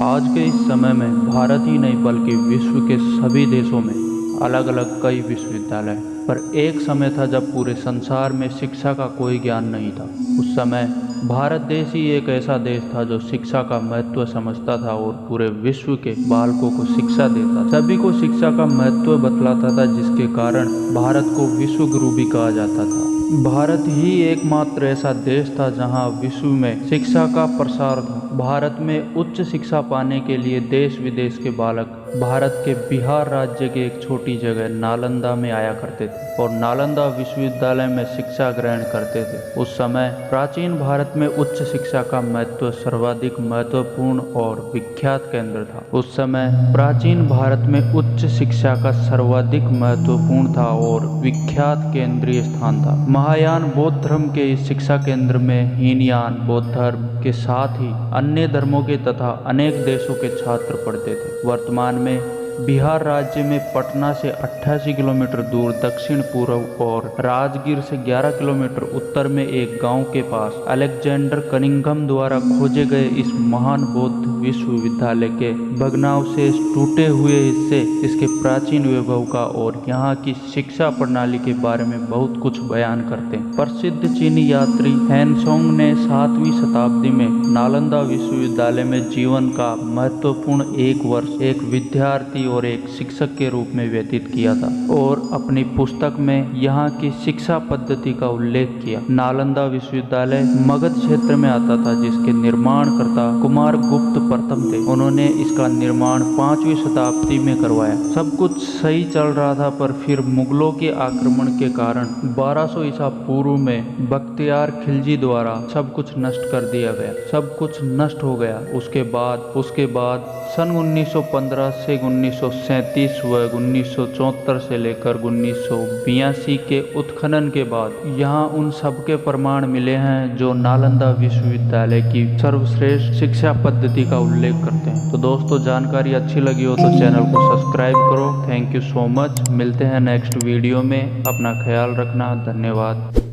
आज के इस समय में भारत ही नहीं बल्कि विश्व के सभी देशों में अलग अलग कई विश्वविद्यालय हैं। पर एक समय था जब पूरे संसार में शिक्षा का कोई ज्ञान नहीं था। उस समय भारत देश ही एक ऐसा देश था जो शिक्षा का महत्व समझता था और पूरे विश्व के बालकों को शिक्षा देता था। सभी को शिक्षा का महत्व बतलाता था, जिसके कारण भारत को विश्व गुरु भी कहा जाता था। भारत ही एकमात्र ऐसा देश था जहां विश्व में शिक्षा का प्रसार था। भारत में उच्च शिक्षा पाने के लिए देश विदेश के बालक भारत के बिहार राज्य के एक छोटी जगह नालंदा में आया करते थे और नालंदा विश्वविद्यालय में शिक्षा ग्रहण करते थे। उस समय प्राचीन भारत में उच्च शिक्षा का महत्व सर्वाधिक महत्वपूर्ण और विख्यात केंद्र था। उस समय प्राचीन भारत में उच्च शिक्षा का सर्वाधिक महत्वपूर्ण था और विख्यात केंद्रीय स्थान था। महायान बौद्ध धर्म के इस शिक्षा केंद्र में हीनयान बौद्ध धर्म के साथ ही अन्य धर्मों के तथा अनेक देशों के छात्र पढ़ते थे। वर्तमान में बिहार राज्य में पटना से 88 किलोमीटर दूर दक्षिण पूर्व और राजगीर से 11 किलोमीटर उत्तर में एक गांव के पास अलेक्जेंडर कनिंघम द्वारा खोजे गए इस महान बौद्ध विश्वविद्यालय के भग्नावशेष टूटे हुए हिस्से इसके प्राचीन वैभव का और यहाँ की शिक्षा प्रणाली के बारे में बहुत कुछ बयान करते हैं। प्रसिद्ध चीनी यात्री हैनसोंग ने 7वीं शताब्दी में नालंदा विश्वविद्यालय में जीवन का महत्वपूर्ण एक वर्ष एक विद्यार्थी और एक शिक्षक के रूप में व्यतीत किया था और अपनी पुस्तक में यहाँ की शिक्षा पद्धति का उल्लेख किया। नालंदा विश्वविद्यालय मगध क्षेत्र में आता था, जिसके निर्माणकर्ता कुमार गुप्त प्रथम थे। उन्होंने इसका निर्माण 5वीं शताब्दी में करवाया। सब कुछ सही चल रहा था, पर फिर मुगलों के आक्रमण के कारण 1200 ईसा पूर्व में बख्तियार खिलजी द्वारा सब कुछ नष्ट कर दिया गया। सब कुछ नष्ट हो गया। उसके बाद सन 1915 से 1937 व 1974 से लेकर 1982 के उत्खनन के बाद यहाँ उन सब के प्रमाण मिले हैं जो नालंदा विश्वविद्यालय की सर्वश्रेष्ठ शिक्षा पद्धति का उल्लेख करते हैं। तो दोस्तों, जानकारी अच्छी लगी हो तो चैनल को सब्सक्राइब करो। Thank you so much. मिलते हैं नेक्स्ट वीडियो में। अपना ख्याल रखना। धन्यवाद।